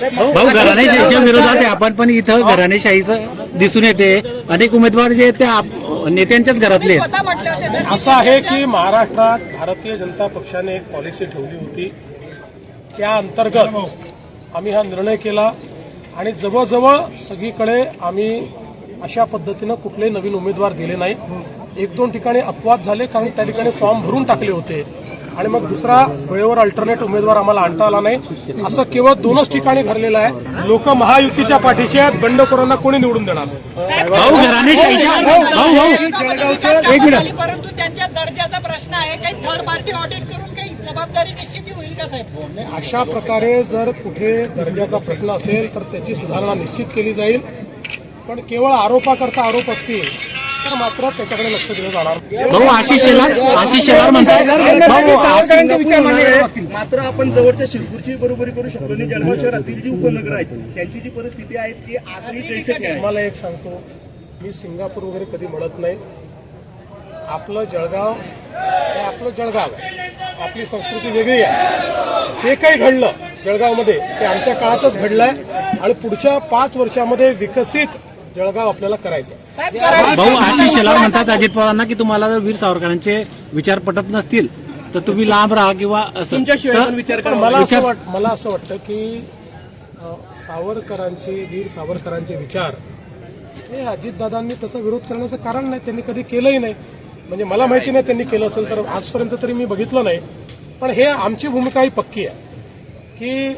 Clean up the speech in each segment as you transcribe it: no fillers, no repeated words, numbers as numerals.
भाऊ, घराणेशाहीच्या विरोधात आहे आपण, पण इथं घराणेशाहीचं दिसून येते. अनेक उमेदवार जे आहेत ते नेत्यांच्याच घरातले आहेत. असं आहे की महाराष्ट्रात भारतीय जनता पक्षाने एक पॉलिसी ठेवली होती, त्या अंतर्गत आम्ही हा निर्णय केला आणि जवळजवळ सगळीकडे आम्ही अशा पद्धतीनं कुठलेही नवीन उमेदवार दिले नाही. एक दोन ठिकाणी अपवाद झाले, कारण त्या ठिकाणी फॉर्म भरून टाकले होते आणि मग दुसरा वेळेवर अल्टरनेट उमेदवार आम्हाला आणता आला नाही. असं केवळ 2च ठिकाणी घडलेलं आहे. लोक महायुतीच्या पाठीशी आहेत, बंडखोरांना कोणी निवडून देणार? भाऊ, घराणेशाहीच्या एक मिनिट, परंतु त्यांच्या दर्जाचा प्रश्न आहे. काही थर्ड पार्टी ऑडिट करून काही जबाबदारी निश्चिती होईल का साहेब? अशा प्रकारे जर कुठे दर्जाचा प्रश्न असेल तर त्याची सुधारणा निश्चित केली जाईल, पण केवळ आरोपाकरता आरोप असतील तर मात्र त्याच्याकडे लक्ष दिलं जाणार. भाऊ, आशिष शेलार म्हणतात मात्र आपण जवळच्या शिरपूरची बरोबरी करू शकलो नाही. जळगाव शहरातील जी उपनगर आहेत त्यांची जी परिस्थिती आहे ती आजही जैसे ती आहे. तुम्हाला एक सांगतो, मी सिंगापूर वगैरे कधी म्हणत नाही. आपलं जळगाव हे आपलं जळगाव आहे, आपली संस्कृती वेगळी आहे. जे काही घडलं जळगावमध्ये ते आमच्या काळातच घडलंय आणि पुढच्या 5 वर्षामध्ये विकसित जळगाव आपल्याला करायचं. भाऊ, आशिष शेलार म्हणतात अजित पवारांना की तुम्हाला जर वीर सावरकरांचे विचार पटत नसतील तर तुम्ही लांब राहा किंवा असं. पण मला असं वाटतं की वीर सावरकरांचे विचार हे अजितदादांनी त्याचा विरोध करण्याचं कारण नाही. त्यांनी कधी केलंही नाही. म्हणजे मला माहिती नाही त्यांनी केलं असेल तर, आजपर्यंत तरी मी बघितलं नाही. पण हे आमची भूमिका ही पक्की आहे की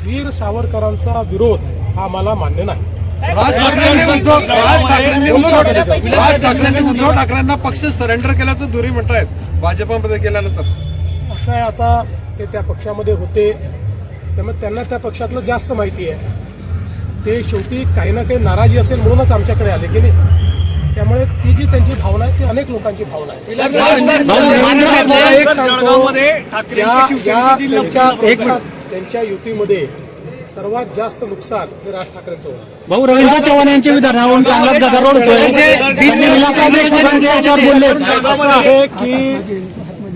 वीर सावरकरांचा विरोध हा आम्हाला मान्य नाही. राज ठाकरेंनी उद्धव ठाकरेंना पक्ष सरेंडर केल्याचं धुरी म्हणतायत भाजपामध्ये गेल्यानंतर. असं आहे, आता ते त्या पक्षामध्ये होते त्यामुळे त्यांना त्या पक्षातलं जास्त माहिती आहे. ते शेवटी काही ना काही नाराजी असेल म्हणूनच आमच्याकडे आले की नाही. त्यामुळे ती जी त्यांची भावना आहे ती अनेक लोकांची भावना आहे. त्यांच्या युतीमध्ये सर्वात जास्त नुकसान हे राज ठाकरेंचं होतं. भाऊ, रवींद्र चव्हाण यांच्या विधानावरून चांगलाच गदारोळ होतोय. असं आहे की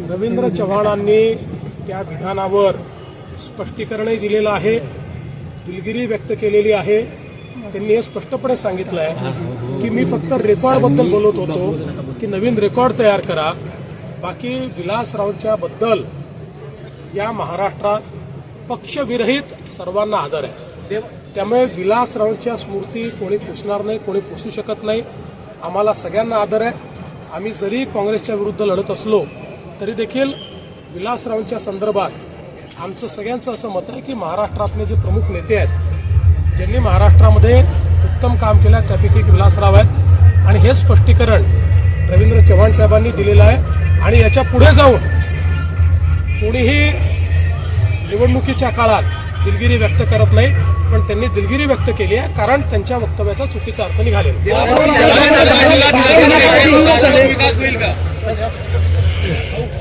रवींद्र चव्हाणांनी त्या विधानावर स्पष्टीकरणही दिलेलं आहे, दिलगिरी व्यक्त केलेली आहे. त्यांनी हे स्पष्टपणे सांगितलं आहे की मी फक्त रेकॉर्डबद्दल बोलत होतो की नवीन रेकॉर्ड तयार करा. बाकी विलासरावांच्या बद्दल या महाराष्ट्रात पक्षविरहित सर्वांना आदर आहे. त्यामुळे विलासरावांच्या स्मृती कोणी पुसणार नाही, कोणी पुसू शकत नाही. आम्हाला सगळ्यांना आदर आहे. आम्ही जरी काँग्रेसच्या विरुद्ध लढत असलो तरी देखील विलासरावांच्या संदर्भात आमचं सगळ्यांचं असं मत आहे की महाराष्ट्रातले जे प्रमुख नेते आहेत, ज्यांनी महाराष्ट्रामध्ये उत्तम काम केलं त्यापैकी एक विलासराव आहेत आणि हे स्पष्टीकरण रवींद्र चव्हाण साहेबांनी दिलेलं आहे. आणि याच्या पुढे जाऊन कोणीही निवडणुकीच्या काळात दिलगिरी व्यक्त करत नाही, पण त्यांनी दिलगिरी व्यक्त केली आहे कारण त्यांच्या वक्तव्याचा चुकीचा अर्थ निघालेला.